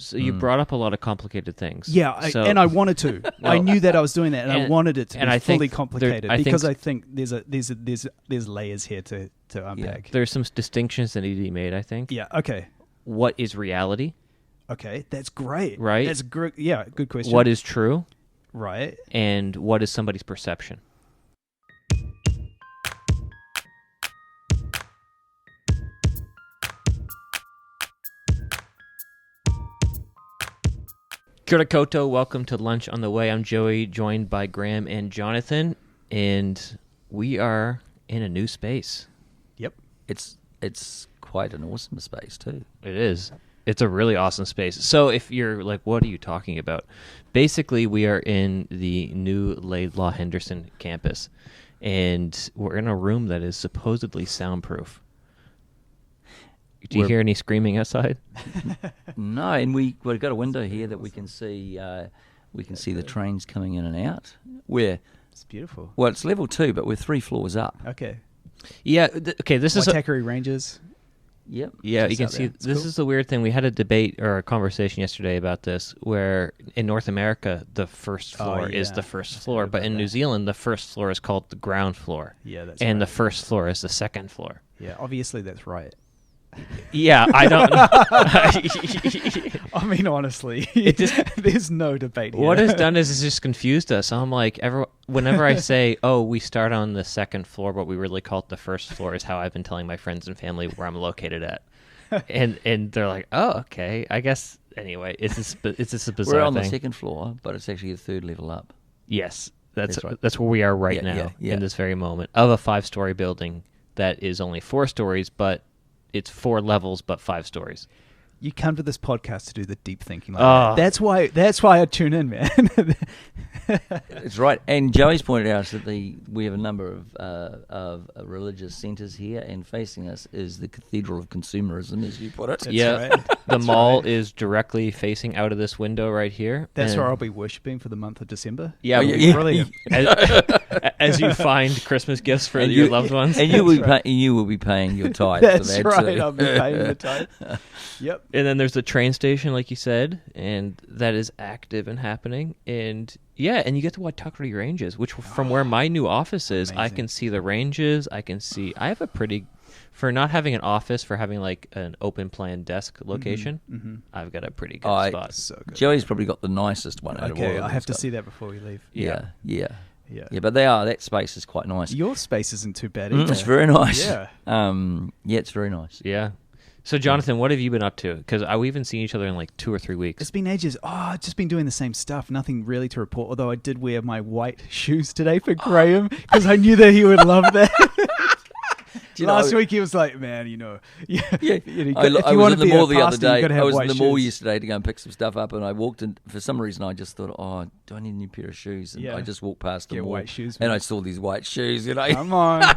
So you brought up a lot of complicated things. Yeah, and I wanted to. I knew that I was doing that, and I wanted it to be fully complicated because I think there's layers here to unpack. Yeah. There's some distinctions that need to be made, I think. Yeah, okay. What is reality? Okay, that's great. Right? That's great. Yeah, good question. What is true? Right. And what is somebody's perception? Kia ora koutou, welcome to Lunch on the Way. I'm Joey, joined by Graham and Jonathan, and we are in a new space. Yep. It's quite an awesome space too. It is. It's a really awesome space. So if you're like, what are you talking about? Basically, we are in the new Laidlaw Henderson campus, and we're in a room that is supposedly soundproof. Do you hear any screaming outside? No, and we've got a window here that we can see. We can see the trains coming in and out. It's beautiful. Well, it's level 2, but we're 3 floors up. Okay. Yeah. Okay. This is Waitakere Ranges. Yep. Yeah, you can see. This is the weird thing. We had a debate or a conversation yesterday about this, where in North America the first floor is the first floor, but in New Zealand the first floor is called the ground floor. Yeah, that's and right. the first floor is the second floor. Yeah, obviously that's right. Yeah, I don't. I mean, honestly, there's no debate here. What it's done is it's just confused us. I'm like, whenever I say, "Oh, we start on the second floor," but we really call it the first floor, is how I've been telling my friends and family where I'm located at, and they're like, "Oh, okay, I guess." Anyway, it's just a bizarre We're on thing. the second floor, but it's actually the 3rd level up. Yes, that's right. That's where we are right now in this very moment of a 5-story building that is only 4 stories, but it's 4 levels, but 5 stories. You come to this podcast to do the deep thinking like that. That's why I tune in, man. It's right. And Joey's pointed out that we have a number of religious centres here, and facing us is the Cathedral of Consumerism, as you put it. That's right. The mall is directly facing out of this window right here. That's where I'll be worshipping for the month of December. Yeah, Brilliant. As you find Christmas gifts for your loved ones. And you will be paying your tithe That's for that right. too. I'll be paying the tithe. Yep. And then there's the train station, like you said, and that is active and happening. And yeah, and you get to Waitakere Ranges, which from where my new office is, amazing. I can see the ranges. I have a pretty, for not having an office, for having like an open plan desk location, I've got a pretty good spot. So good. Joey's probably got the nicest one out of all of Okay, them. I have to see that before we leave. Yeah. Yeah. But that space is quite nice. Your space isn't too bad either. It's very nice. Yeah. It's very nice. Yeah. So, Jonathan, what have you been up to? Because we haven't seen each other in like 2 or 3 weeks. It's been ages. I've just been doing the same stuff. Nothing really to report, although I did wear my white shoes today for Graham because I knew that he would love that. Last week he was like, man, I want was to in the be mall a the other pastor, you day. gotta have I was in white the mall shoes. yesterday to go and pick some stuff up, and I walked in. For some reason, I just thought, oh, do I need a new pair of shoes? And I just walked past the Get mall, white shoes, and man. I saw these white shoes. Come on.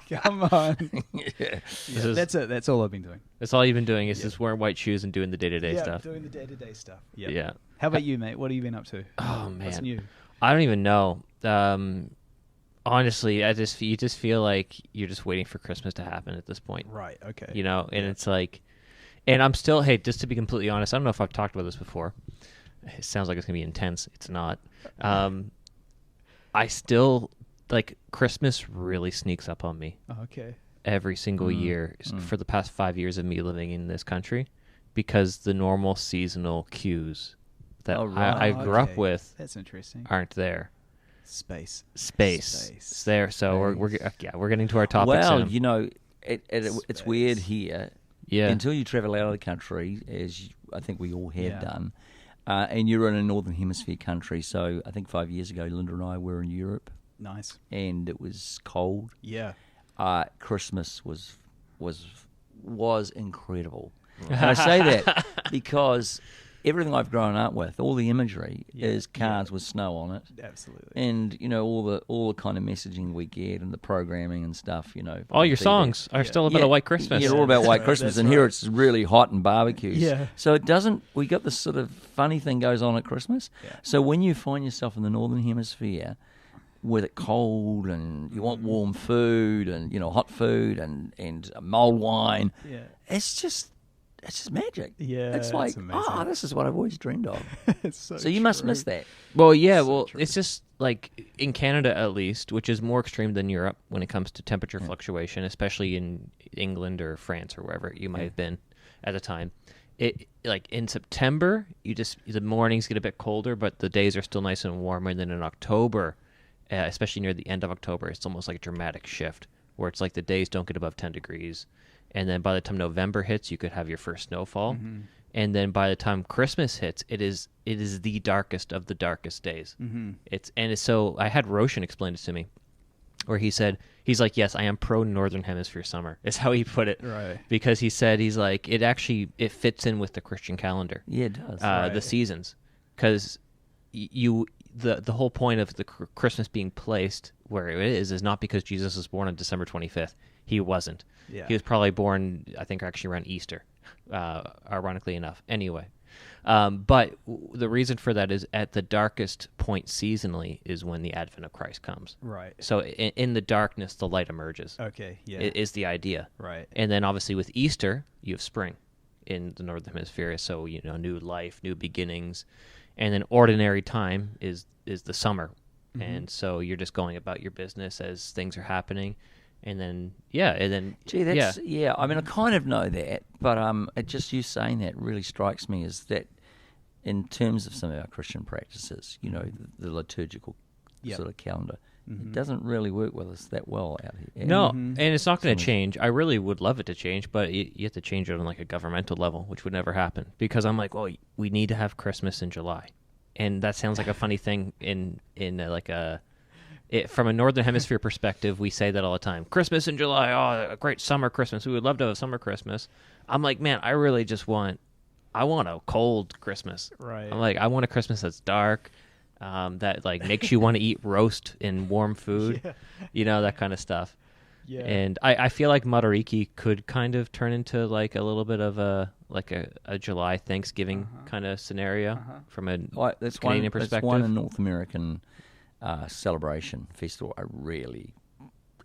Come on. Yeah. That's all I've been doing. That's all you've been doing is just wearing white shoes and doing the day-to-day stuff. Doing the day-to-day stuff. Yep. Yeah. How about you, mate? What have you been up to? Oh, man. What's new? I don't even know. Honestly, you just feel like you're just waiting for Christmas to happen at this point. Right, okay. You know, and it's like, and I'm still, hey, just to be completely honest, I don't know if I've talked about this before. It sounds like it's going to be intense. It's not. I still, like, Christmas really sneaks up on me. Oh, okay. Every single year for the past 5 years of me living in this country, because the normal seasonal cues that I grew up with That's interesting. aren't there. Space. It's there. So we're getting to our topic Well, soon. you know, it's weird here. Yeah. Until you travel out of the country, as I think we all have done, and you're in a northern hemisphere country. So I think 5 years ago, Linda and I were in Europe, Nice. and it was cold. Yeah. Christmas was incredible. And I say that because everything I've grown up with, all the imagery is cards with snow on it. Absolutely. And you know all the kind of messaging we get and the programming and stuff. You know, All your TV. songs are still about a white Christmas. Yeah, all about That's White right, Christmas, that's and here right. it's really hot and barbecues. Yeah. So it doesn't. We got this sort of funny thing goes on at Christmas. Yeah. So when you find yourself in the northern hemisphere, with it cold and you want warm food and hot food and mulled wine, Yeah. it's just it's just magic. Yeah, it's like, it's amazing. this is what I've always dreamed of. It's So you must true. miss that. Well, yeah, So well, true. it's just like in Canada at least, which is more extreme than Europe when it comes to temperature fluctuation, especially in England or France or wherever you might have been at the time. It like in September, the mornings get a bit colder, but the days are still nice and warm. And then in October, especially near the end of October, it's almost like a dramatic shift where it's like the days don't get above 10 degrees. And then by the time November hits, you could have your first snowfall. Mm-hmm. And then by the time Christmas hits, it is the darkest of the darkest days. Mm-hmm. So I had Roshan explain it to me, where he's like, yes, I am pro Northern Hemisphere summer, is how he put it. Right. Because he said, he's like, it fits in with the Christian calendar, Yeah, it does. the Right. seasons, because the whole point of the Christmas being placed where it is not because Jesus was born on December 25th. He wasn't. Yeah. He was probably born, I think, actually around Easter, ironically enough. Anyway, but the reason for that is at the darkest point seasonally is when the advent of Christ comes. Right. So in the darkness, the light emerges. Okay. Yeah. Is the idea. Right. And then obviously with Easter, you have spring in the Northern Hemisphere. So, new life, new beginnings. And then ordinary time is the summer. Mm-hmm. And so you're just going about your business as things are happening. And then, Gee, that's I mean, I kind of know that, but it just you saying that really strikes me as that in terms of some of our Christian practices, the liturgical Yep. sort of calendar, Mm-hmm. it doesn't really work with us that well out here. No, and it's not going to change. I really would love it to change, but you have to change it on like a governmental level, which would never happen. Because I'm like, well, we need to have Christmas in July, and that sounds like a funny thing from a Northern Hemisphere perspective. We say that all the time. Christmas in July, a great summer Christmas. We would love to have a summer Christmas. I'm like, man, I really just want a cold Christmas. Right. I'm like, I want a Christmas that's dark. That like makes you want to eat roast and warm food, that kind of stuff. Yeah. And I feel like Matariki could kind of turn into like a little bit of a July Thanksgiving kind of scenario from a That's Canadian one, perspective. That's one North American celebration festival I really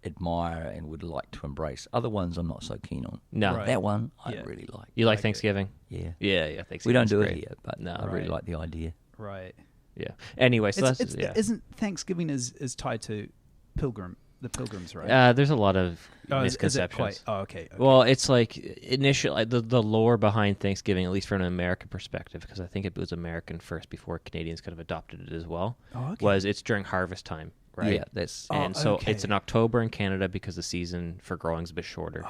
admire and would like to embrace. Other ones I'm not so keen on. No. Right. That one I Yeah. really like. You like Like it. Thanksgiving? Yeah. Yeah, Thanksgiving. We don't do great. it here, but No. I really Right. like the idea. Right. Yeah. Anyway, so Isn't Thanksgiving is tied to the pilgrims, right? there's a lot of Is it misconceptions. quite? Oh, okay. Well, it's like initially the lore behind Thanksgiving, at least from an American perspective, because I think it was American first before Canadians kind of adopted it as well. Oh, okay. Was it's during harvest time, right? Yeah, that's And so okay. it's in October in Canada because the season for growing is a bit shorter,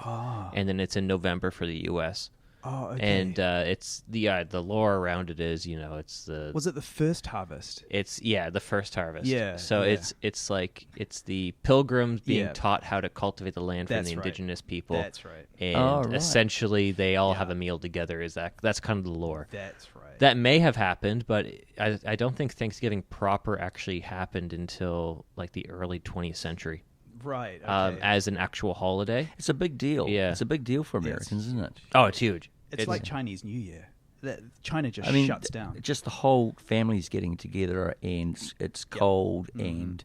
and then it's in November for the U.S. Oh, okay. And it's the lore around it is it's the Was it the first harvest? it's the first harvest. Yeah, So yeah. it's like it's the pilgrims being Yeah. taught how to cultivate the land from That's the right. indigenous people. That's right. And Oh, right. essentially they all Yeah. have a meal together. That's kind of the lore. That's right. That may have happened, but I don't think Thanksgiving proper actually happened until like the early 20th century right. Okay. as an actual holiday. it's a big deal. Yeah. It's a big deal for Americans, isn't it? Oh, it's huge. it's like Chinese New Year. China just I mean, shuts down. just the whole family's getting together and it's cold and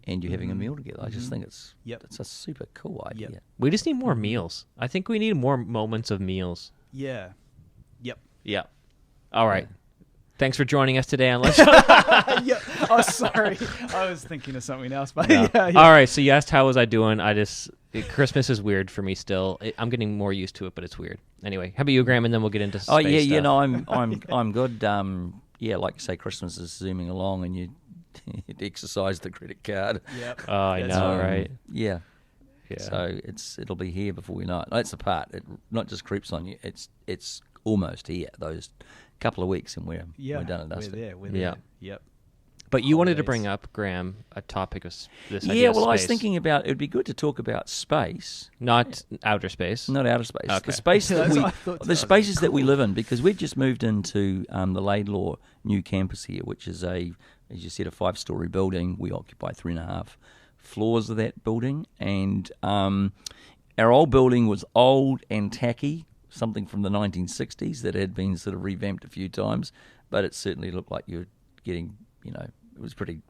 you're having a meal together. I just think it's a super cool idea. Yep. We just need more meals. I think we need more moments of meals. Yeah. Yep. Yeah. All right. Thanks for joining us today on Lunch. Yeah. Oh, sorry. I was thinking of something else, but No. yeah. All right. So you asked how was I doing? Christmas is weird for me still. I'm getting more used to it, but it's weird. Anyway, how about you, Graham? And then we'll get into Oh space yeah, stuff. I'm good. Like you say, Christmas is zooming along, and you exercise the credit card. Yep. Oh, I That's know, right. right? Yeah. Yeah. So it'll be here before we know it. That's the part. It not just creeps on you. It's almost here. Those couple of weeks, and we're done and dusted. We're there. We're Yeah. there. Yep. But you wanted to Holidays. bring up, Graham, a topic of this idea Yeah. of Well, I was space. thinking about it'd be good to talk about space. Not outer space. Not outer space. Okay. The space that That's what I thought. the spaces that we live in, because we've just moved into the Laidlaw new campus here, which is as you said, a 5-story building. We occupy 3.5 floors of that building, and our old building was old and tacky, something from the 1960s that had been sort of revamped a few times, but it certainly looked like you were getting, it was pretty.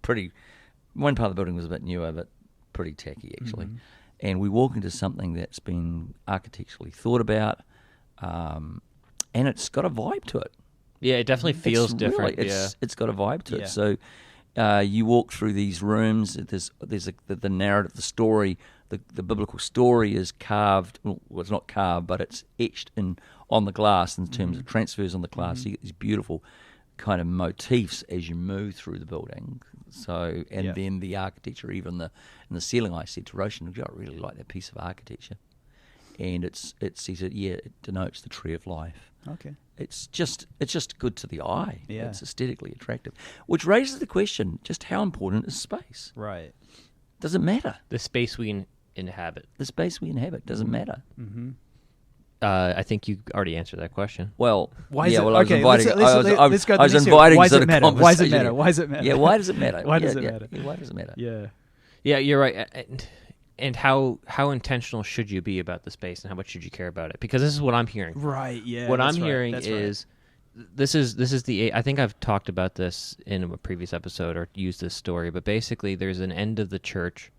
One part of the building was a bit newer, but pretty tacky actually. And we walk into something that's been architecturally thought about, and it's got a vibe to it. Yeah, it definitely feels It's different. Really, yeah. it's got a vibe to Yeah. it. So you walk through these rooms. There's the narrative, the story, the biblical story is carved. Well, it's not carved, but it's etched on the glass in terms of transfers on the glass. So you get these beautiful kind of motifs as you move through the building. So and Yeah. then the architecture, even in the ceiling, I said to Roshan, I really like that piece of architecture, and it says it denotes the tree of life. Okay. It's just good to the eye. Yeah. It's aesthetically attractive, which raises the question: just how important is space? Right. Does it matter? The space we inhabit. The space we inhabit doesn't matter. Mm-hmm. I think you already answered that question. Well, Why is yeah. it? Well, I was Okay, inviting. let's go to I was the next inviting. Why does sort it of matter? Why does it conversation matter? here. Why does it matter? Yeah. Why does it matter? Why does Yeah, it yeah, matter? yeah, why does it matter? Yeah. Yeah, you're right. And how intentional should you be about the space, and how much should you care about it? Because this is what I'm hearing. Right. Yeah. What that's I'm right, hearing that's right. is this is the I think I've talked about this in a previous episode or used this story, but basically there's an end of the church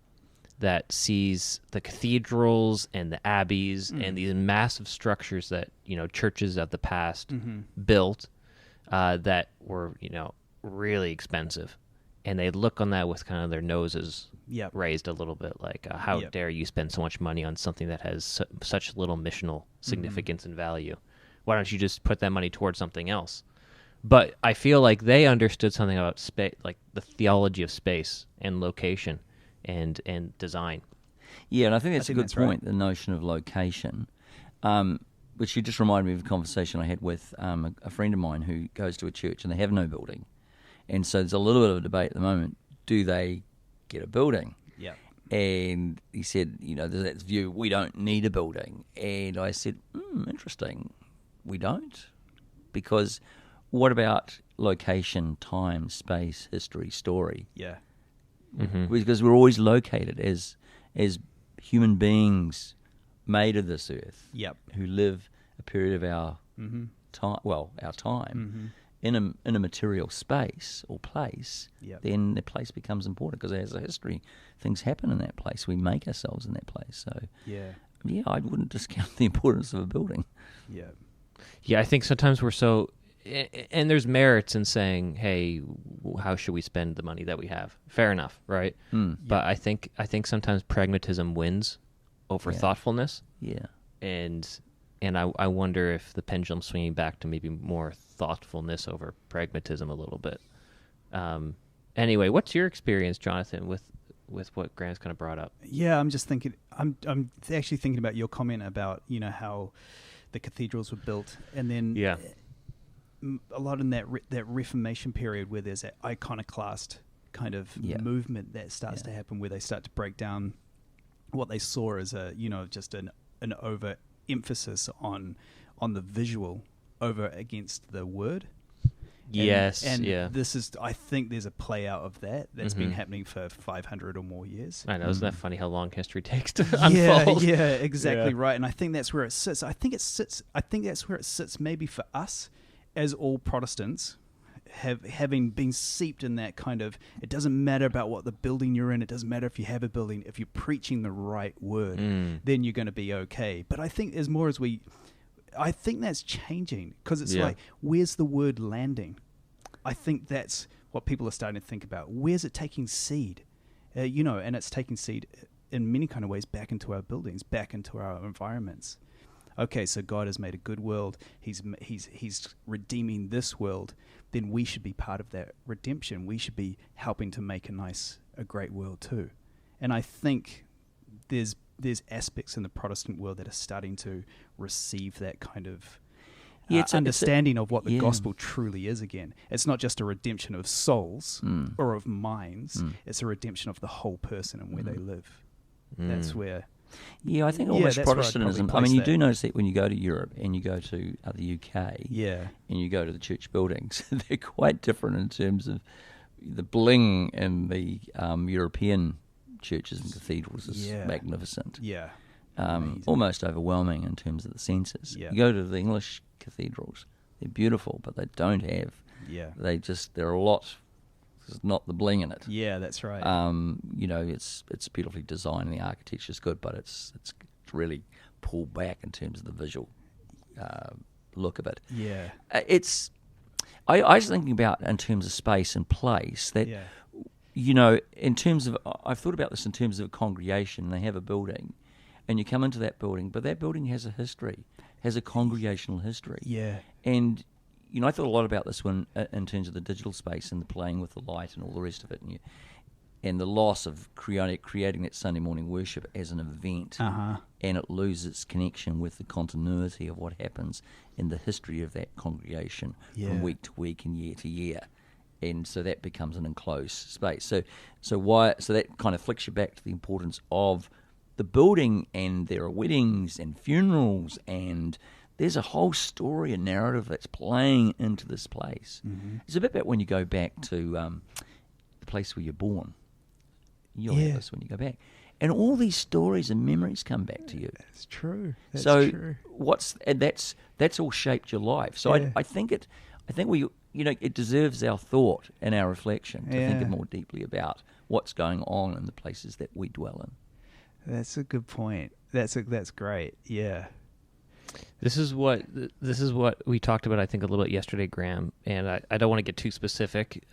that sees the cathedrals and the abbeys and these massive structures that churches of the past built that were really expensive, and they look on that with kind of their noses Yep. raised a little bit, like how Yep. dare you spend so much money on something that has such little missional significance and value? Why don't you just put that money towards something else? But I feel like they understood something about space, like the theology of space and location and design. Yeah, and I think that's a good that's right. point. The notion of location, which you just reminded me of a conversation I had with a friend of mine who goes to a church and they have no building, and so there's a little bit of a debate at the moment. Do they get a building? Yeah. And he said, there's that view, we don't need a building. And I said, interesting, we don't? Because what about location, time, space, history, story? Yeah. Because we're always located as human beings made of this earth, Yep. who live a period of our time, in a material space or place. Yep. Then the place becomes important because as a history, things happen in that place. We make ourselves in that place. So Yeah. yeah, I wouldn't discount the importance of a building. Yeah. Yeah, I think sometimes we're so, and there's merits in saying, hey, how should we spend the money that we have? Fair enough, right? But I think sometimes pragmatism wins over thoughtfulness, Yeah. and I wonder if the pendulum's swinging back to maybe more thoughtfulness over pragmatism a little bit. Anyway, what's your experience, Jonathan, with what Grant's kind of brought up? Yeah, I'm just thinking. I'm actually thinking about your comment about how the cathedrals were built, and then a lot in that Reformation period where there's that iconoclast kind of movement that starts to happen, where they start to break down what they saw as just an over emphasis on the visual over against the word. And this is, I think there's a play out of that's been happening for 500 or more years. I know, isn't that funny how long history takes to Yeah, unfold? yeah, exactly right. And I think that's where it sits. I think that's where it sits maybe for us as all Protestants, having been seeped in that kind of, it doesn't matter about what the building you're in, it doesn't matter if you have a building, if you're preaching the right word, then you're going to be okay. But I think as more as I think that's changing, because it's like, where's the word landing? I think that's what people are starting to think about. Where's it taking seed? And it's taking seed in many kind of ways back into our buildings, back into our environments. Okay, so God has made a good world. He's redeeming this world. Then we should be part of that redemption. We should be helping to make a great world too. And I think there's aspects in the Protestant world that are starting to receive that kind of understanding of what the gospel truly is again. It's not just a redemption of souls or of minds. It's a redemption of the whole person and where they live. That's where... Yeah, I think almost that's where I'd Protestantism. probably I mean, you place do that. notice that when you go to Europe and you go to the UK, Yeah. and you go to the church buildings, they're quite different in terms of the bling in the European churches and cathedrals is magnificent. Yeah. Almost overwhelming in terms of the senses. Yeah. You go to the English cathedrals, they're beautiful, but they don't have. Yeah. They're a lot. There's not the bling in it. Yeah, that's right. It's beautifully designed and the architecture's good, but it's really pulled back in terms of the visual look of it. Yeah. It's. I was thinking about in terms of space and place that. Yeah. You know, in terms of, I've thought about this in terms of a congregation. They have a building, and you come into that building, but that building has a history, has a congregational history. Yeah. And, you know, I thought a lot about this when, in terms of the digital space and the playing with the light and all the rest of it, and the loss of creating that Sunday morning worship as an event, Uh-huh. and it loses its connection with the continuity of what happens in the history of that congregation Yeah. from week to week and year to year. And so that becomes an enclosed space. So that kind of flicks you back to the importance of the building, and there are weddings and funerals, and there's a whole story and narrative that's playing into this place. Mm-hmm. It's a bit about when you go back to the place where you're born. You'll have this when you go back. And all these stories and memories come back to you. That's true. That's So true. that's all shaped your life. So Yeah. I think it deserves our thought and our reflection to think Yeah. more deeply about what's going on in the places that we dwell in. That's a good point. That's great. Yeah. This is what we talked about, I think, a little bit yesterday, Graham. And I don't want to get too specific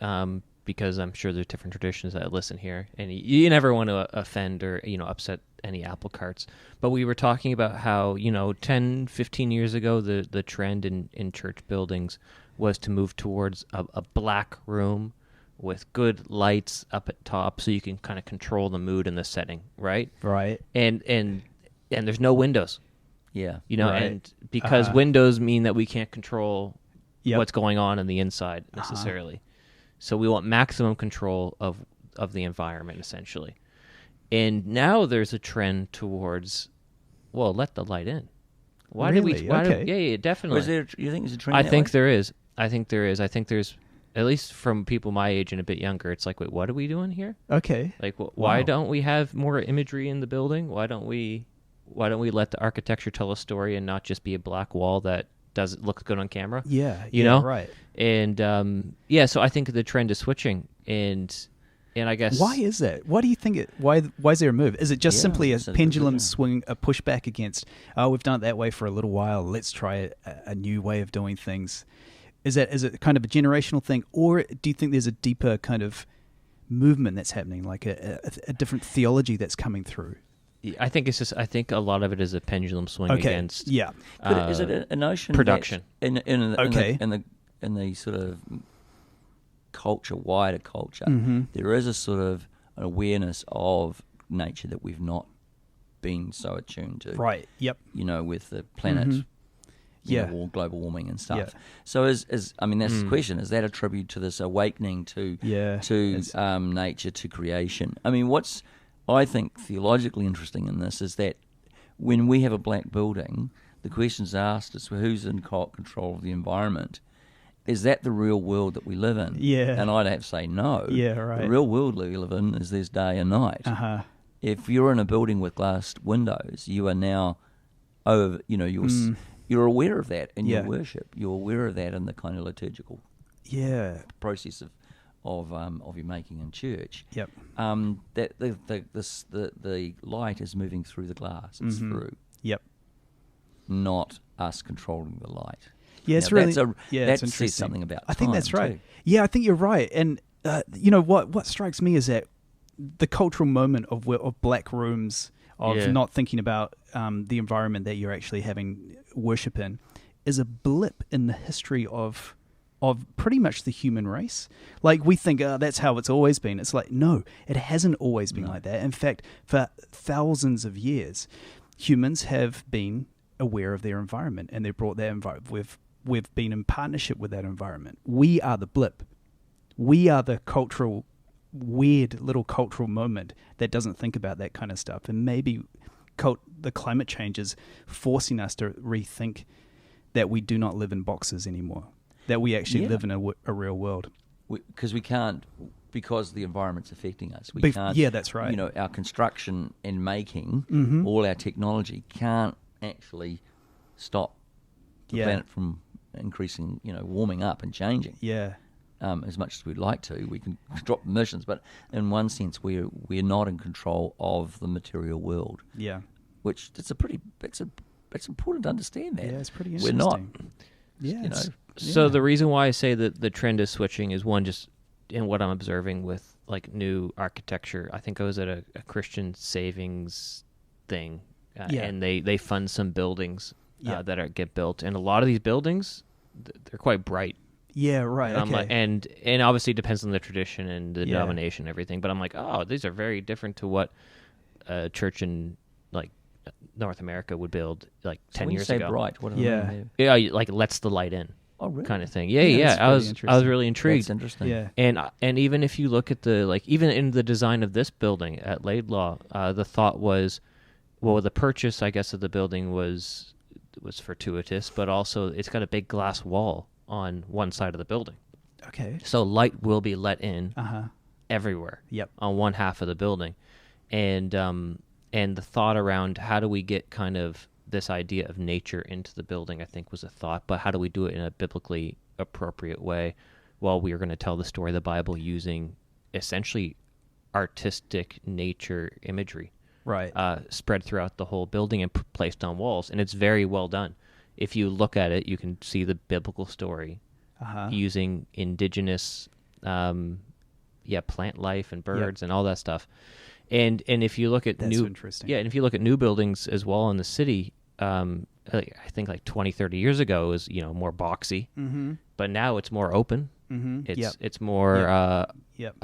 because I'm sure there's different traditions that listen here, and you never want to offend or upset any apple carts. But we were talking about how 10, 15 years ago the trend in church buildings was to move towards a black room with good lights up at top, so you can kind of control the mood and the setting, right? Right. And there's no windows. Yeah. Right. And because windows mean that we can't control Yep. what's going on in the inside necessarily. So we want maximum control of the environment, essentially. And now there's a trend towards, let the light in. Why Really? did we? Why Okay. Yeah, definitely. You think there's a trend? I that think way? there is. I think there's, at least from people my age and a bit younger, it's like, wait, what are we doing here? Okay. Like, why Wow. don't we have more imagery in the building? Why don't we let the architecture tell a story and not just be a black wall that looks good on camera? Yeah. You yeah, know? Right. And so I think the trend is switching, and I guess Why is that? Why do you think it? Why is there a move? Is it just Yeah, simply a it's a pendulum decision. swing, a pushback against? Oh, we've done it that way for a little while. Let's try a new way of doing things. Is it kind of a generational thing, or do you think there's a deeper kind of movement that's happening, like a different theology that's coming through? I think it's just I think a lot of it is a pendulum swing Okay. against Yeah. But is it a notion production. that Okay. in the sort of wider culture, Mhm. there is a sort of an awareness of nature that we've not been so attuned to. Right. Yep. With the planet, Mhm. Yeah. global warming and stuff. Yeah. So that's the question. Is that a tribute to this awakening to Yeah. nature, to creation? I mean, what's I think theologically interesting in this is that when we have a black building, the question's asked is who's in control of the environment. Is that the real world that we live in? Yeah. And I'd have to say no. Yeah, right. The real world we live in is there's day and night. Uh-huh. If you're in a building with glass windows, you are now you're aware of that in Yeah. your worship. You're aware of that in the kind of liturgical Yeah. process of your making in church. Yep. That the light is moving through the glass. It's Mhm. through, Yep. not us controlling the light. Yeah, it's Now, really that it's says interesting. something about I think that's time, right. too. Yeah, I think you're right. And what strikes me is that the cultural moment of black rooms, of Yeah. not thinking about the environment that you're actually having worship in, is a blip in the history of pretty much the human race. Like, we think that's how it's always been. It's like, no, it hasn't always been like that. In fact, for thousands of years, humans have been aware of their environment, and they brought their environment. We've been in partnership with that environment. We are the blip. We are the weird little cultural moment that doesn't think about that kind of stuff. And maybe the climate change is forcing us to rethink that we do not live in boxes anymore, that we actually live in a real world. Because we can't, because the environment's affecting us. We Bef- can't. yeah, that's right. Our construction and making, Mhm. all our technology can't actually stop the Yeah. planet from increasing, warming up and changing. Yeah. As much as we'd like to, we can drop emissions, but in one sense, we're not in control of the material world. Yeah. Which it's important to understand that Yeah, it's pretty we're not. interesting. Yeah, you know. it's- So Yeah. the reason why I say that the trend is switching is one, just in what I'm observing with like new architecture. I think I was at a Christian savings thing, Yeah. and they fund some buildings Yeah. that get built, and a lot of these buildings they're quite bright. Yeah, right. And I'm Okay. like, and obviously it depends on the tradition and the Yeah. denomination and everything. But I'm like, oh, these are very different to what a church in like North America would build like So 10 when you years say ago. bright, what do Yeah. I mean there? Yeah, like lets the light in, Oh, really? kind of thing. Yeah, Yeah, yeah. that's I really was interesting. really intrigued. That's interesting. yeah. And even if you look at the like even in the design of this building at Laidlaw, the thought was, well, the purchase I guess of the building was fortuitous, but also it's got a big glass wall on one side of the building, Okay. so light will be let in Uh-huh. everywhere Yep. on one half of the building, and the thought around how do we get kind of this idea of nature into the building, I think was a thought, but how do we do it in a biblically appropriate way? Well, we are going to tell the story of the Bible using essentially artistic nature imagery, Right. spread throughout the whole building and placed on walls, and it's very well done. If you look at it, you can see the biblical story Uh-huh. using indigenous plant life and birds and all that stuff. And if you look at That's new interesting. and if you look at new buildings as well in the city, I think like 20, 30 years ago it was, more boxy, Mm-hmm. but now it's more open. Mm-hmm. It's Yep. it's more Yep.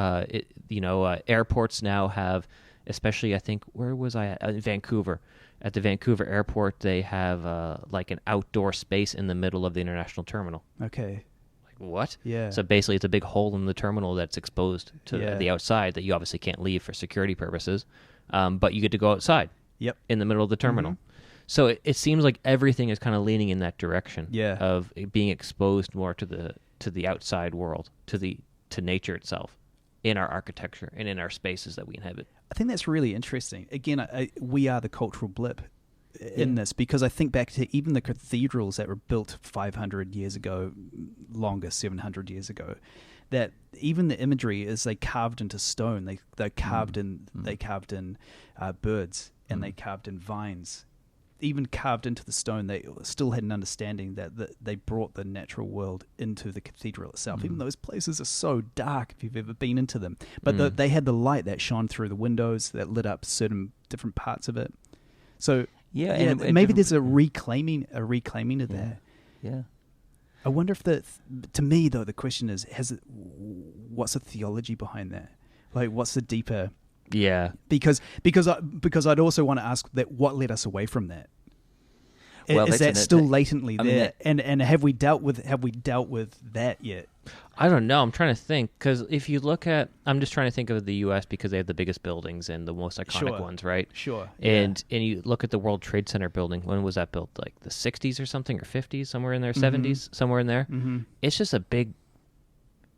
airports now have, especially I think where was I at? Vancouver. At the Vancouver airport, they have like an outdoor space in the middle of the international terminal. Okay. Like what? Yeah. So basically, it's a big hole in the terminal that's exposed to Yeah. the outside that you obviously can't leave for security purposes, but you get to go outside Yep. in the middle of the terminal. Mm-hmm. So it seems like everything is kind of leaning in that direction. Yeah. Of it being exposed more to the outside world, to nature itself, in our architecture and in our spaces that we inhabit. I think that's really interesting. Again, we are the cultural blip in this, because I think back to even the cathedrals that were built 500 years ago, longer, 700 years ago, that even the imagery is they carved into stone. They carved in birds, and they carved in vines. Even carved into the stone, they still had an understanding that they brought the natural world into the cathedral itself. Even those places are so dark if you've ever been into them, but they had the light that shone through the windows that lit up certain different parts of it. So Yeah, yeah, and maybe different- there's a reclaiming of that. Yeah. I wonder if to me though, the question is, what's the theology behind that? Like, what's the deeper? Yeah. Because I'd also want to ask that what led us away from that. Well, Is that's that still latently I mean, there? And have we dealt with that yet? I don't know. I'm trying to think, because if you look at, I'm just trying to think of the U.S. because they have the biggest buildings and the most iconic Sure. ones, right? Sure. And you look at the World Trade Center building. When was that built? Like the 60s or something, or 50s, somewhere in there, 70s, somewhere in there. Mm-hmm. It's just a big,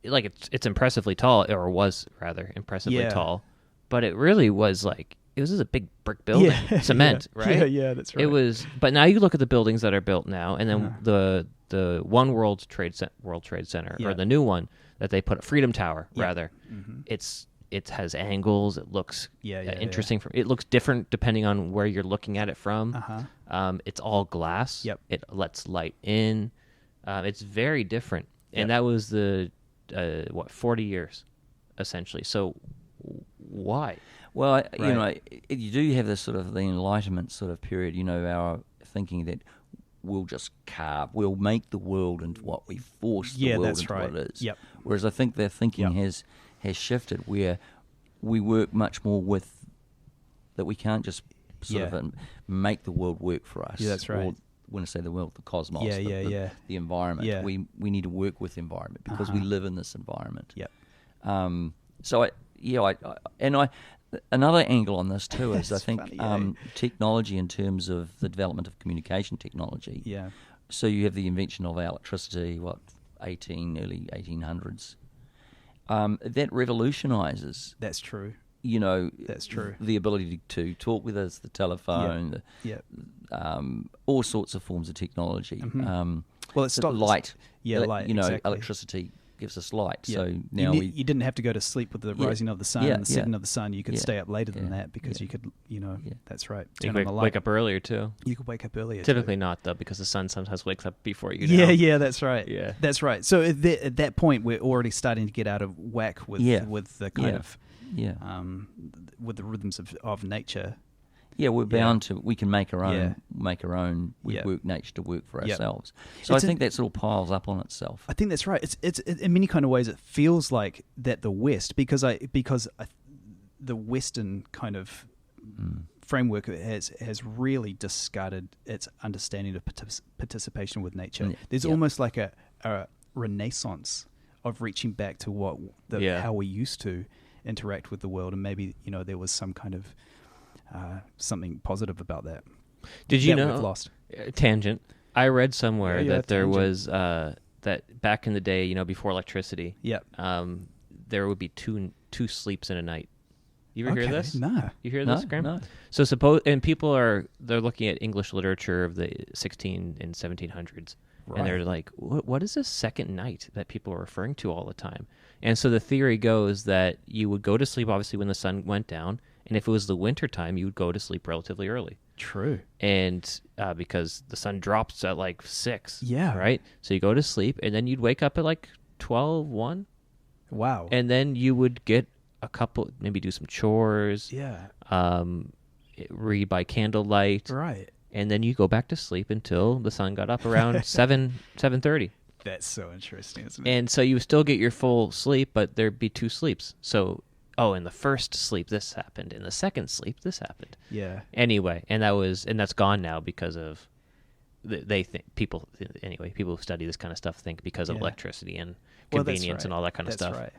like it's impressively tall, or was rather impressively Yeah. tall, but it really was like it was just a big brick building, cement, yeah. right? Yeah, that's right. It was, but now you look at the buildings that are built now, and then Uh-huh. the one World Trade Center, Yeah. or the new one that they put, Freedom Tower, Yeah. rather. Mm-hmm. It has angles. It looks Yeah, interesting. It looks different depending on where you're looking at it from. Uh-huh. It's all glass. Yep. It lets light in. It's very different, and Yep. that was the 40 years, essentially. So why? Well, Right. you do have this sort of the Enlightenment sort of period, our thinking that we'll just we'll make the world into what we force the Yeah, world that's into right. what it is. Yep. Whereas I think their thinking Yep. has shifted, where we work much more with that we can't just sort Yeah. of make the world work for us. Yeah, that's right. Or when I say the world, the cosmos, Yeah, yeah. the environment. Yeah. We need to work with the environment because we live in this environment. Yep. So another angle on this too is I It's think funny, eh? technology in terms of the development of communication technology. Yeah. So you have the invention of electricity, early 1800s. That revolutionizes, That's true. That's true. the ability to talk with us, the telephone, Yeah. all sorts of forms of technology. Well, it stopped light. Yeah, light. Exactly. Electricity gives us light. Yeah. So now you didn't have to go to sleep with the Yeah. rising of the sun Yeah, and the yeah. setting of the sun. You could Yeah. stay up later than Yeah. that because Yeah. you could, Yeah. that's right. You Turn on wake, the light. wake up earlier too. You could wake up earlier. Typically too. not though, because the sun sometimes wakes up before you. Yeah, now. yeah, that's right. Yeah. That's right. So at that point, we're already starting to get out of whack with Yeah. with the kind Yeah. of yeah. with the rhythms of nature. Yeah, we're Yeah. bound to. We can make our own. Yeah. Make our own. We Yeah. work nature to work for Yeah. ourselves. So It's I think that sort of piles up on itself. I think that's right. It's in many kind of ways. It feels like that the West because the Western kind of framework has really discarded its understanding of participation with nature. Yeah. There's Yeah. almost like a renaissance of reaching back to what how we used to interact with the world, and maybe there was some kind of something positive about that. Did you that know? we've lost? Tangent. I read somewhere Yeah, that there tangent. was that back in the day, before electricity, Yep. there would be two sleeps in a night. You ever hear Okay, this? Nah. You hear No, this, Graham? no. So they're looking at English literature of the 16 and 1700s, and they're Right. like, what is this second night that people are referring to all the time? And so the theory goes that you would go to sleep obviously when the sun went down, and if it was the winter time, you would go to sleep relatively early. True. And because the sun drops at like 6. Yeah. Right? So you go to sleep, and then you'd wake up at like 12, 1, Wow. and then you would get a couple, maybe do some chores, yeah. read by candlelight, Right. and then you go back to sleep until the sun got up around 7:30. That's so interesting, isn't it? And so you still get your full sleep, but there'd be two sleeps. So, in the first sleep this happened, in the second sleep this happened. yeah. Anyway, and that's gone now because of they think people who study this kind of stuff think because of Yeah. electricity and Well, that's convenience and right. all that kind of That's stuff. right.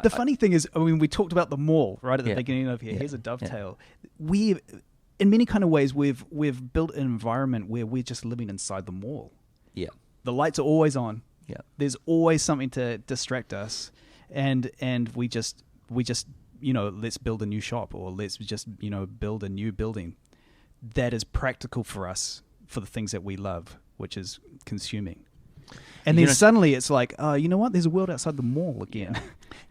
The funny thing is, we talked about the mall right at the Yeah. beginning of here. Yeah. Here's a dovetail. We, in many kind of ways, we've built an environment where we're just living inside the mall. Yeah. The lights are always on. Yeah. There's always something to distract us, and we just let's build a new shop, or let's just build a new building that is practical for us for the things that we love, which is consuming. And then suddenly it's like, you know what? There's a world outside the mall again.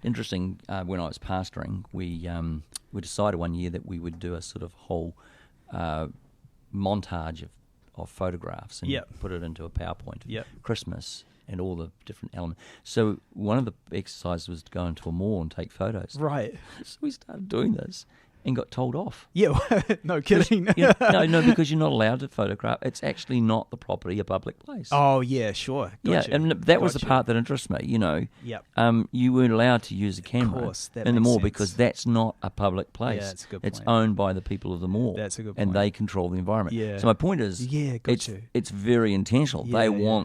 Interesting. When I was pastoring, we decided one year that we would do a sort of whole montage of photographs and Yep. put it into a PowerPoint. Yep. Christmas and all the different elements. So one of the exercises was to go into a mall and take photos. Right. So we started doing this and got told off. Yeah. No kidding. No, because you're not allowed to photograph. It's actually not the property of a public place. Oh yeah, sure. Gotcha. Yeah, and that was the Gotcha. part that interests me. Yep. You weren't allowed to use a camera course, that in the makes mall sense. because that's not a public place. Yeah, that's a good It's point. owned by the people of the mall. That's a good And point. they control the environment. Yeah. So my point is, Yeah, gotcha. it's very intentional. Yeah,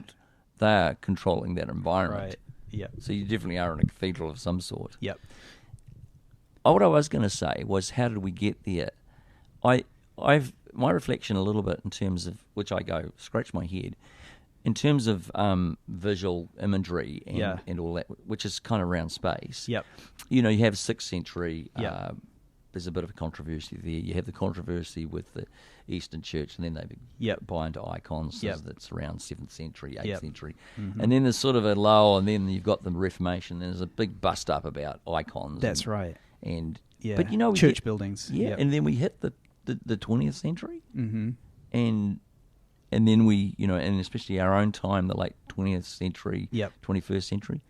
They're controlling that environment. Right. Yep. So you definitely are in a cathedral of some sort. Yep. What I was going to say was, how did we get there? I've my reflection a little bit in terms of which I go scratch my head in terms of visual imagery and all that, which is kind of around space. Yep. You have 6th century. Yep. There's a bit of a controversy there. You have the controversy with the Eastern Church, and then they buy into icons. Yep. That's around 7th century, 8th Yep. century. Mm-hmm. And then there's sort of a lull, and then you've got the Reformation. There's a big bust up about icons. That's right. And Yeah. but we church get- buildings. Yeah, Yep. and then we hit the 20th century, Mm-hmm. and then we, and especially our own time, the late 20th century, Yep. 21st century,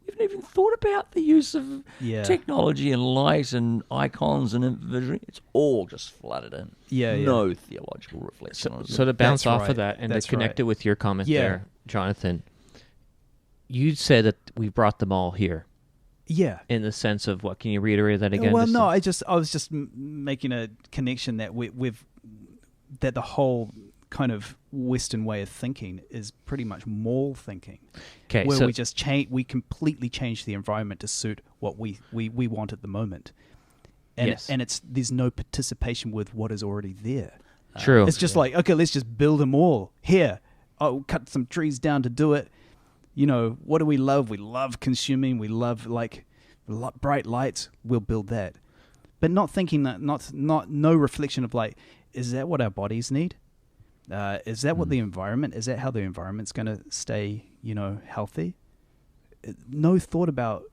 we haven't even thought about the use of Yeah. technology and light and icons and imagery. It's all just flooded in. Yeah, yeah. No theological reflection on it. So to bounce That's off right. of that and That's to connect right. it with your comment Yeah. there, Jonathan, you said that we brought them all here Yeah. in the sense of what? Can you reiterate that again? Well, Just no, to- I was just making a connection that that the whole kind of Western way of thinking is pretty much mall thinking, Okay, where so we just we completely change the environment to suit what we want at the moment, and Yes. and there's no participation with what is already there. true. It's just like, okay, let's just build a mall here. Oh, cut some trees down to do it. What do we love? We love consuming. We love bright lights. We'll build that, but not thinking that no reflection of like, is that what our bodies need? Is that what the environment? Is that how the environment's going to stay? Healthy. no thought about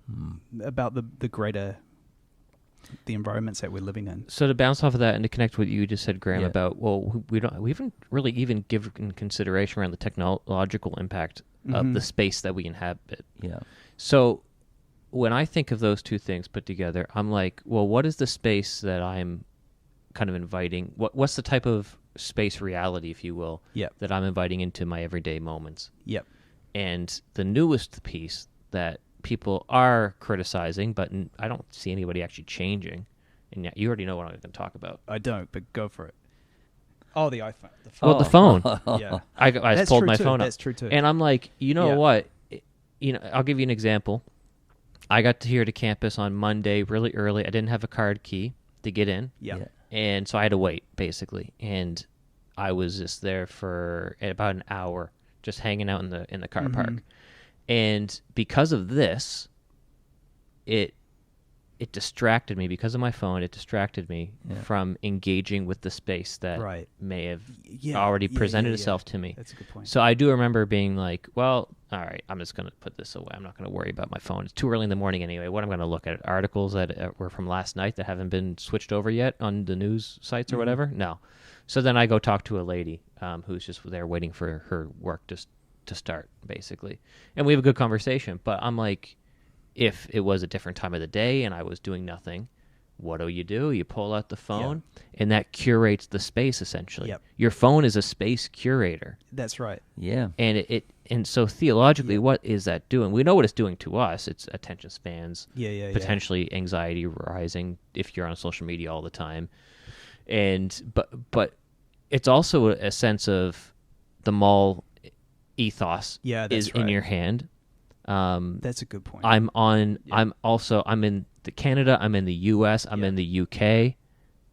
the greater the environments that we're living in. So to bounce off of that and to connect with what you just said, Graham, Yeah. about we haven't really even given consideration around the technological impact of the space that we inhabit. Yeah. So when I think of those two things put together, I'm like, well, what is the space that I'm kind of inviting? What's the type of space reality, if you will, Yep. that I'm inviting into my everyday moments? Yep. And the newest piece that people are criticizing, but I don't see anybody actually changing. And yet you already know what I'm going to talk about. I don't, but go for it. Oh, the iPhone. Well, the phone. Yeah. I That's pulled true my too. phone up. That's true too. And I'm like, you know Yeah. what? I'll give you an example. I got here to campus on Monday really early. I didn't have a card key to get in. Yeah. Yeah. And so I had to wait, basically. And I was just there for about an hour, just hanging out in the car park. And because of this, it distracted me. Because of my phone, it distracted me Yeah. from engaging with the space that Right. may have Yeah. already Yeah, presented yeah, itself to me. That's a good point. So I do remember being like, well, all right, I'm just going to put this away. I'm not going to worry about my phone. It's too early in the morning anyway. What I'm going to look at? Articles that were from last night that haven't been switched over yet on the news sites or whatever? No. So then I go talk to a lady who's just there waiting for her work to start, basically. And we have a good conversation. But I'm like, if it was a different time of the day and I was doing nothing, what do? You pull out the phone, and that curates the space, essentially. Yep. Your phone is a space curator. That's right. Yeah. And and so theologically, what is that doing? We know what it's doing to us. It's attention spans, Yeah. potentially anxiety rising if you're on social media all the time, and but it's also a sense of the mall ethos Yeah, that's is in right. your hand. That's a good point. I'm in the Canada, I'm in the US, I'm in the UK,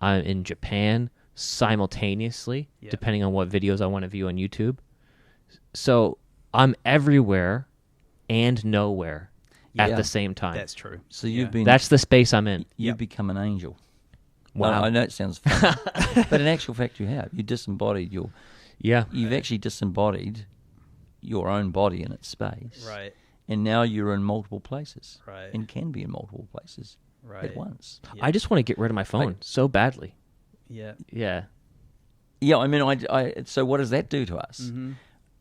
I'm in Japan simultaneously, Yeah. depending on what videos I want to view on YouTube. So I'm everywhere and nowhere at Yeah. the same time. That's true. So you've Yeah. been That's the space I'm in. you've Yep. become an angel. Wow. I know it sounds funny, but in actual fact, you have. You disembodied Yeah. You've actually disembodied your own body in its space, Right. and now you're in multiple places, Right. and can be in multiple places Right. at once. Yeah. I just want to get rid of my phone so badly. Yeah. Yeah. Yeah, I mean, I so what does that do to us? Mm-hmm.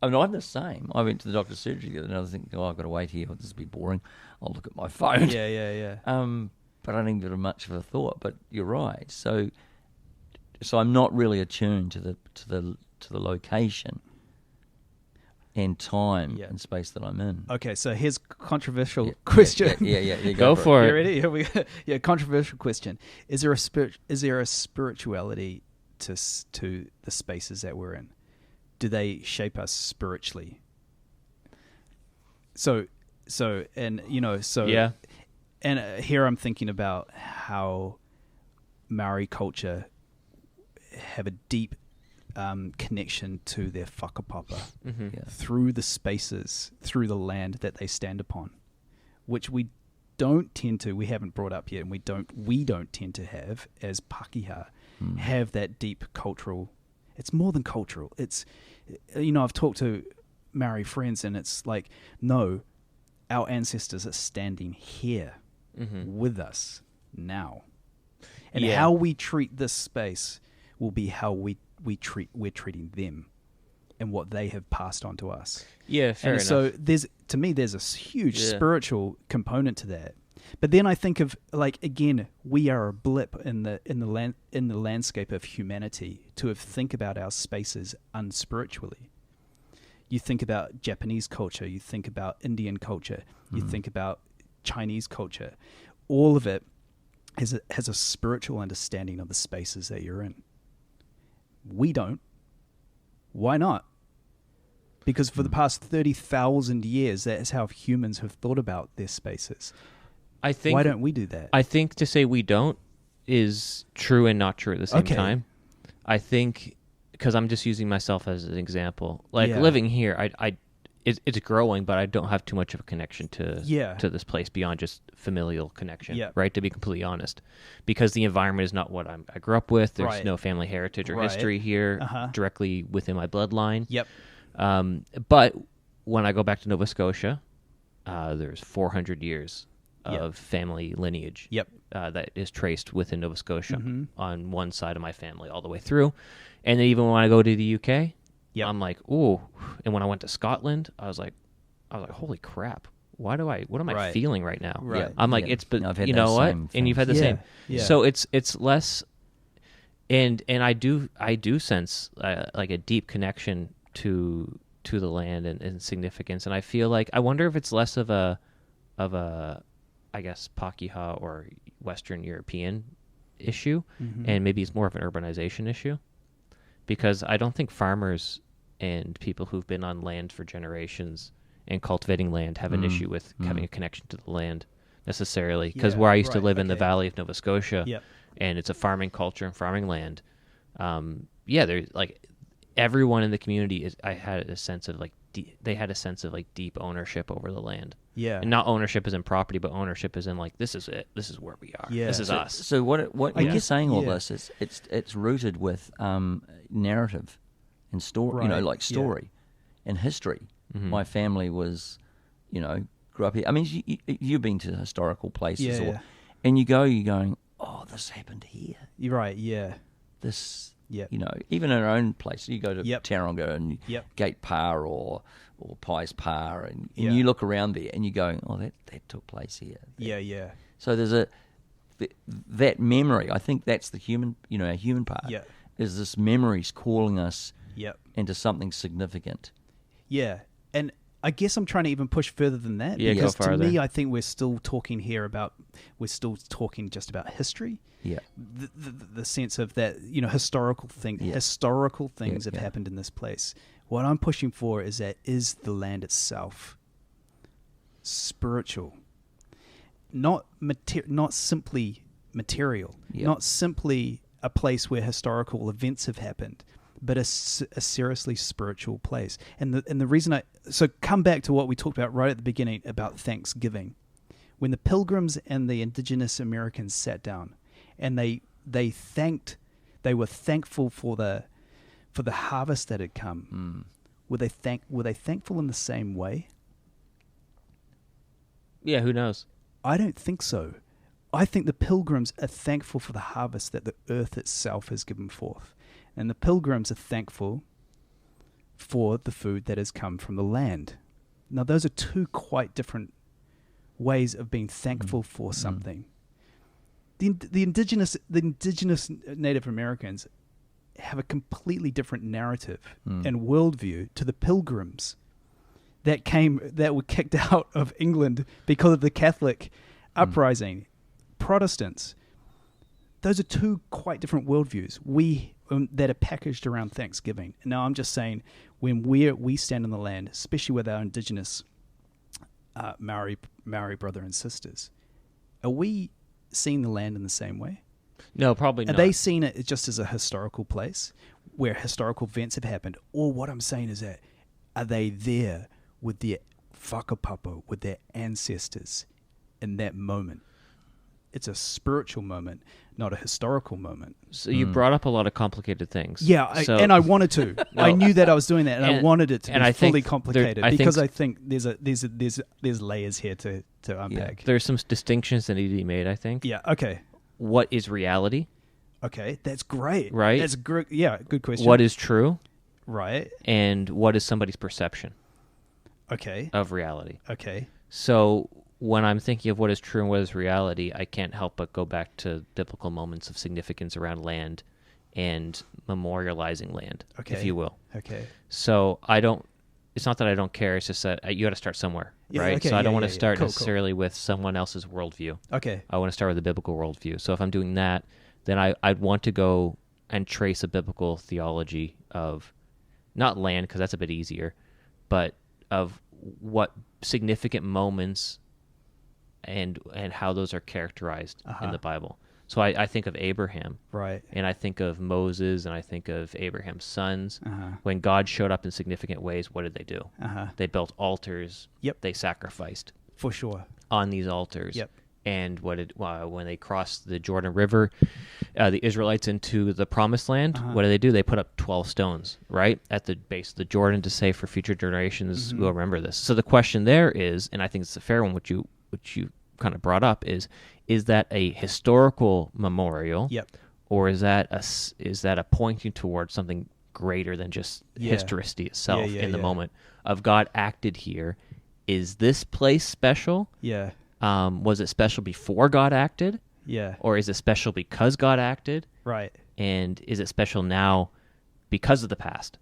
I mean, I'm the same. I went to the doctor's surgery the other day, and I was thinking, oh, I've got to wait here. This will be boring. I'll look at my phone. Yeah. But I didn't give it much of a thought. But you're right. So I'm not really attuned to the location and time Yeah. and space that I'm in. Okay, so here's controversial question. Yeah. Go for You it. ready? Here we go. Yeah, controversial question. Is there a spirituality to the spaces that we're in? Do they shape us spiritually? So Yeah. And here I'm thinking about how Maori culture have a deep connection to their whakapapa Mm-hmm. Yeah. through the spaces, through the land that they stand upon, which we haven't brought up yet, and we don't tend to have as Pākehā have that deep cultural. It's more than cultural. It's, I've talked to Maori friends, and it's like, no, our ancestors are standing here with us now, and Yeah. how we treat this space will be how we're treating them, and what they have passed on to us. Yeah, fair And enough. so there's a huge Yeah. spiritual component to that. But then I think of, like, again, we are a blip in the landscape of humanity to think about our spaces unspiritually. You think about Japanese culture, you think about Indian culture, you think about Chinese culture. All of it has a spiritual understanding of the spaces that you're in. We don't. Why not? Because for the past 30,000 years, that is how humans have thought about their spaces. I think Why don't we do that? I think to say we don't is true and not true at the same Okay. time. I think because I'm just using myself as an example. Like Yeah. living here, it's growing, but I don't have too much of a connection to this place beyond just familial connection, Yeah. right? To be completely honest, because the environment is not what I grew up with. There's Right. no family heritage or Right. history here Uh-huh. directly within my bloodline. Yep. But when I go back to Nova Scotia, there's 400 years Yep. of family lineage Yep. that is traced within Nova Scotia Mhm. on one side of my family all the way through. And then even when I go to the UK, Yep. I'm like, ooh. And when I went to Scotland, I was like, holy crap. What am I Right. feeling right now? Right. Yeah. I'm like, Yeah. it's, but No, I've had you those know what? same And you've had the things. same. Yeah. Yeah. So it's less, and I do sense like a deep connection to the land and significance. And I feel like, I wonder if it's less of a, I guess, Pakeha or Western European issue, Mhm. and maybe it's more of an urbanization issue, because I don't think farmers and people who've been on land for generations and cultivating land have an issue with having a connection to the land necessarily. Because Yeah, where I used to right, live in the okay. valley of Nova Scotia, Yep. and it's a farming culture and farming land. There's like everyone in the community is. I had a sense of like they had a sense of like deep ownership over the land. Yeah. And not ownership as in property, but ownership as in like, this is it. This is where we are. Yeah. This is us. So what I you're guess- saying all yeah. this is it's rooted with narrative and story, Right, like yeah. story and history. Mm-hmm. My family was, grew up here. I mean, you've been to historical places, Yeah, yeah. and you're going, oh, this happened here. You're right. Yeah. This, Yep. even in our own place, you go to Yep. Taronga and Yep. Gate Par or Pies Par, and Yeah. you look around there and you're going, oh, that took place here. Yeah. Yeah. So there's that memory. I think that's the human, our human part. Yeah. Is this memories calling us Yep. into something significant? Yeah. And I guess I'm trying to even push further than that. Yeah, go because to farther. me, I think we're still talking just about history. Yeah. The sense of that, historical thing, Yeah. historical things have yeah. happened in this place. What I'm pushing for is the land itself spiritual, not simply material, Yeah. not simply a place where historical events have happened, but a seriously spiritual place. And the reason so come back to what we talked about right at the beginning about Thanksgiving, when the Pilgrims and the indigenous Americans sat down, and they were thankful for the harvest that had come. Were they thankful in the same way? Yeah, who knows? I don't think so. I think the Pilgrims are thankful for the harvest that the earth itself has given forth. And the Pilgrims are thankful for the food that has come from the land. Now, those are two quite different ways of being thankful for something. The indigenous Native Americans have a completely different narrative and worldview to the Pilgrims that were kicked out of England because of the Catholic uprising. Protestants. Those are two quite different worldviews. That are packaged around Thanksgiving. Now, I'm just saying, when we stand on the land, especially with our indigenous Maori brother and sisters, are we seeing the land in the same way? No, probably Are not. they seeing it just as a historical place where historical events have happened? Or what I'm saying is that, are they there with their whakapapa, with their ancestors in that moment? It's a spiritual moment, not a historical moment. So you brought up a lot of complicated things. Yeah, I wanted to. I knew that I was doing that, and I wanted it to and be I think fully there- complicated I think- because I think there's layers here to unpack. There's some distinctions that need to be made, I think. Yeah. Okay. What is reality? Okay. That's great. Right? That's great. Yeah. Good question. What is true? right? And what is somebody's perception Okay. of reality? Okay. So when I'm thinking of what is true and what is reality, I can't help but go back to biblical moments of significance around land and memorializing land, if Okay. you will. Okay. So it's not that I don't care, it's just that you got to start somewhere, Yeah, right? okay, So I don't yeah, want yeah, to yeah. start Cool, cool. necessarily with someone else's worldview. Okay. I want to start with a biblical worldview. So if I'm doing that, then I'd want to go and trace a biblical theology of not land, because that's a bit easier, but of what significant moments and how those are characterized in the Bible. So I think of Abraham, Right. and I think of Moses, and I think of Abraham's sons. Uh-huh. When God showed up in significant ways, what did they do? Uh-huh. They built altars. Yep. They sacrificed For sure. on these altars. Yep. And when they crossed the Jordan River, the Israelites into the Promised Land, what do? They put up 12 stones, right, at the base of the Jordan to say for future generations will remember this. So the question there is, and I think it's a fair one, which you kind of brought up, is that a historical memorial? Yep. Or is that a pointing towards something greater than just historicity itself in the moment of God acted here? Is this place special? Yeah. Was it special before God acted? Yeah. Or is it special because God acted? Right. And is it special now because of the past?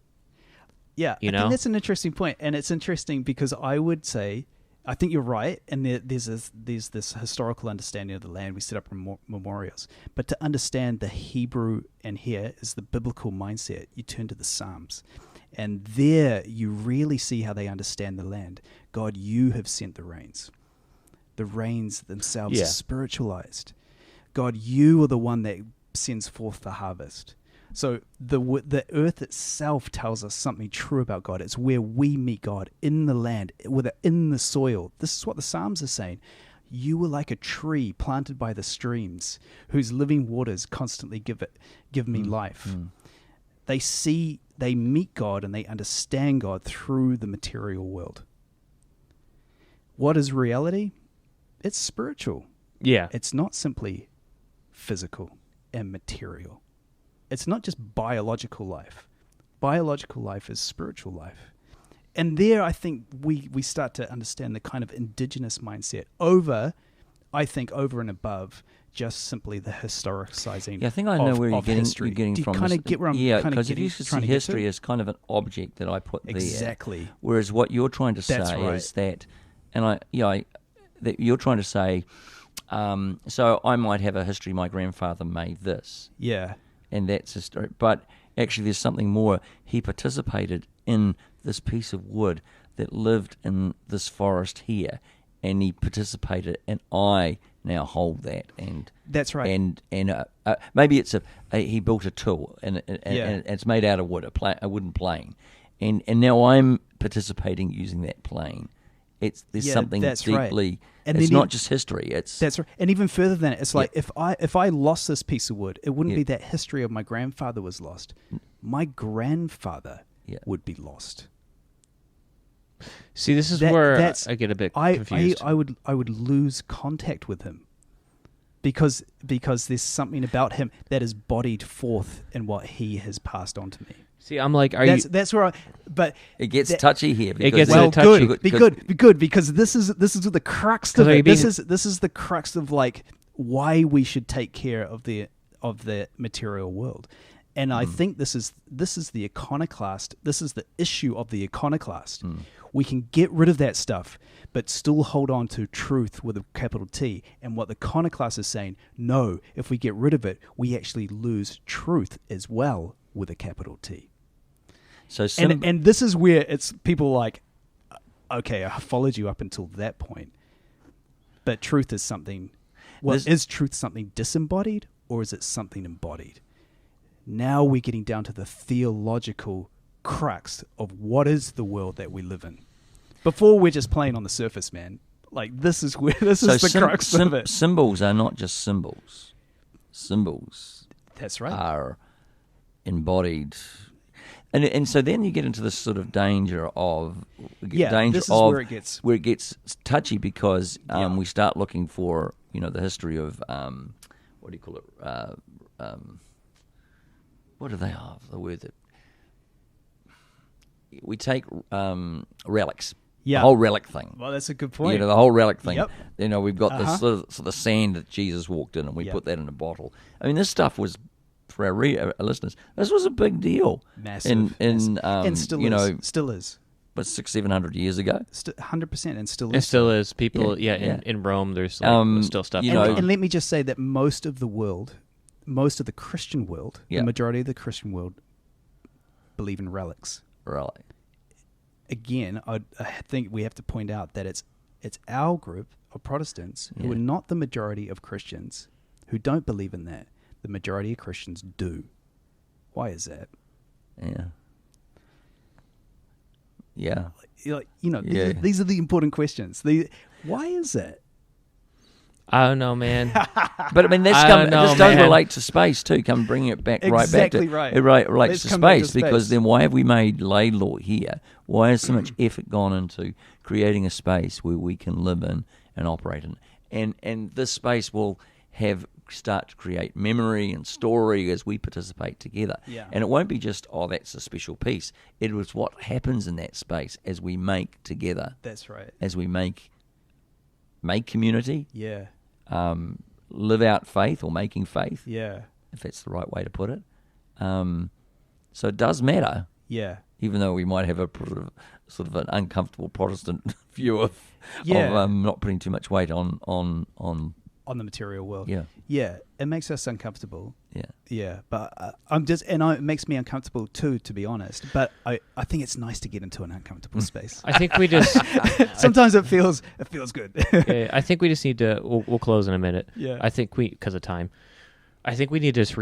Yeah. I think that's an interesting point. And it's interesting because I would say, I think you're right. And there's this historical understanding of the land. We set up memorials. But to understand the Hebrew, and here is the biblical mindset, you turn to the Psalms. And there you really see how they understand the land. God, you have sent the rains. The rains themselves are spiritualized. God, you are the one that sends forth the harvest. So the earth itself tells us something true about God. It's where we meet God, in the land, in the soil. This is what the Psalms are saying. You were like a tree planted by the streams, whose living waters constantly give me life. They meet God and they understand God through the material world. What is reality? It's spiritual. Yeah. It's not simply physical and material. It's not just biological life. Biological life is spiritual life. And there I think we start to understand the kind of indigenous mindset over and above just simply the historicizing. Yeah, I think I know where you're getting Do you from. kind of get where I'm yeah, kind of because if you see history as kind of an object that I put there. Exactly. Whereas what you're trying to say right. is that, that you're trying to say, so I might have a history, my grandfather made this. Yeah. And that's a story. But actually there's something more. He participated in this piece of wood that lived in this forest here, and he participated, and I now hold that. And that's right. And maybe it's he built a tool, and it's made out of wood, a wooden plane, and now I'm participating using that plane. There's something deeply. Right. And it's not just history. That's right. And even further than it, it's like if I lost this piece of wood, it wouldn't be that history of my grandfather was lost. My grandfather would be lost. See, this is where I get a bit confused. I would lose contact with him because there's something about him that is bodied forth in what he has passed on to me. See, I'm like, that's where but it gets touchy here. It gets touchy. Be good, because this is the crux of it. This is the crux of like why we should take care of the material world. And I think this is the iconoclast. This is the issue of the iconoclast. We can get rid of that stuff, but still hold on to truth with a capital T. And what the iconoclast is saying, no, if we get rid of it, we actually lose truth as well with a capital T. So and this is where it's people like, okay, I followed you up until that point, but truth is something. Well, is truth something disembodied, or is it something embodied? Now we're getting down to the theological crux of what is the world that we live in. Before we're just playing on the surface, man. Like this is where is the crux of it. Symbols are not just symbols. Symbols. That's right. Are embodied. And so then you get into this sort of danger of where it gets touchy because we start looking for the history of what do you call it? What do they have? The word that we take relics. Yeah. The whole relic thing. Well, that's a good point. The whole relic thing. Yep. We've got this sort of the sand that Jesus walked in, and we put that in a bottle. I mean, this stuff was, for our listeners, this was a big deal. Massive. And still is. But 600-700 years ago? 100%, and still is. It still is. People, in Rome, there's still stuff. And let me just say that most of the Christian world, the majority of the Christian world, believe in relics. Right. Again, I think we have to point out that it's our group of Protestants who are not the majority of Christians who don't believe in that. The majority of Christians do. Why is that? Yeah. Yeah. These are the important questions. Why is that? I don't know, man. But I mean, this I don't know, does man. relate to space too. Come bringing it back Exactly right back to right. it relates Let's to come back to space, because space. then why have we made Laidlaw here? Why has so much effort gone into creating a space where we can live in and operate in? And this space will start to create memory and story as we participate together. Yeah. And it won't be just, oh, that's a special piece. It was what happens in that space as we make together, That's right. as we make community, Yeah. live out faith or making faith, Yeah. if that's the right way to put it. So it does matter, Yeah. even though we might have a sort of an uncomfortable Protestant view of Yeah. not putting too much weight on On the material world. yeah. Yeah. It makes us uncomfortable. Yeah. Yeah, but it makes me uncomfortable too, to be honest. But I think it's nice to get into an uncomfortable space. I think we just. Sometimes it feels good. Yeah, I think we just need to. We'll close in a minute. Yeah. I think because of time. I think we need to just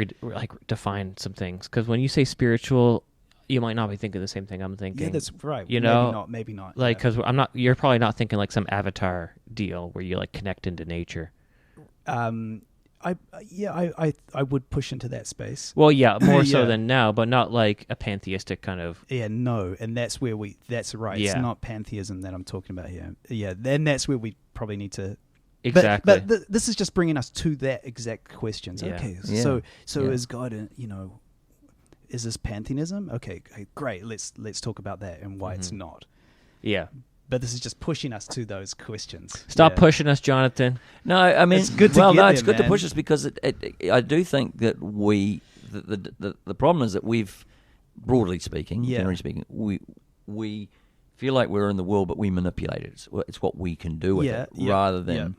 define some things, because when you say spiritual, you might not be thinking the same thing I'm thinking. Yeah, that's right. You know, maybe not. like, yeah. because I'm not. You're probably not thinking like some Avatar deal where you like connect into nature. I would push into that space. Well, yeah, more so Yeah. than now, but not like a pantheistic kind of. Yeah, no, and that's where that's right. Yeah. It's not pantheism that I'm talking about here. Yeah, then that's where we probably need to. Exactly. But this is just bringing us to that exact questions. Yeah. Okay, Yeah. so Yeah. is God, is this pantheism? Okay, great. Let's talk about that and why it's not. Yeah. But this is just pushing us to those questions. Stop Yeah. pushing us, Jonathan. No, I mean, It's good to well, get no, it's there, good to man. push us, because I do think that the problem is that we've, broadly speaking, Yeah. generally speaking, we feel like we're in the world, but we manipulate it. It's what we can do with Yeah, it, yeah, rather than,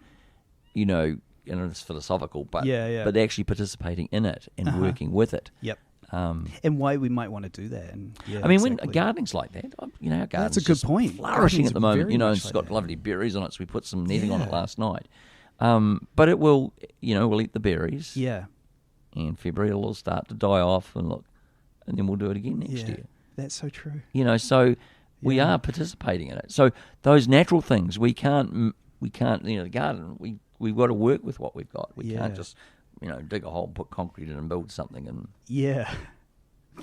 it's philosophical, but Yeah. but actually participating in it and Uh-huh. working with it. Yep. Um, And why we might want to do that. And yeah, I mean, exactly. when gardening's like that, our garden's That's a good just point. flourishing Gardening's at the moment. very And much it's like got that. lovely berries on it, so we put some netting on it Yeah. last night. But it will, we'll eat the berries. Yeah. And February it'll all start to die off, and then we'll do it again next Yeah. year. That's so true. So we Yeah. are participating in it. So those natural things we can't. The garden we've got to work with what we've got. We Yeah. can't just dig a hole, and put concrete in, and build something. And Yeah.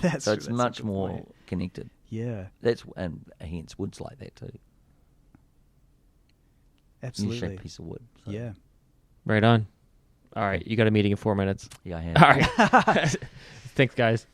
That's so it's that's a much good more point. connected. Yeah. And hence wood's like that too. You Absolutely. shape piece of wood. So. Yeah. Right on. All right, you got a meeting in 4 minutes. Yeah, I have. All right. Thanks, guys.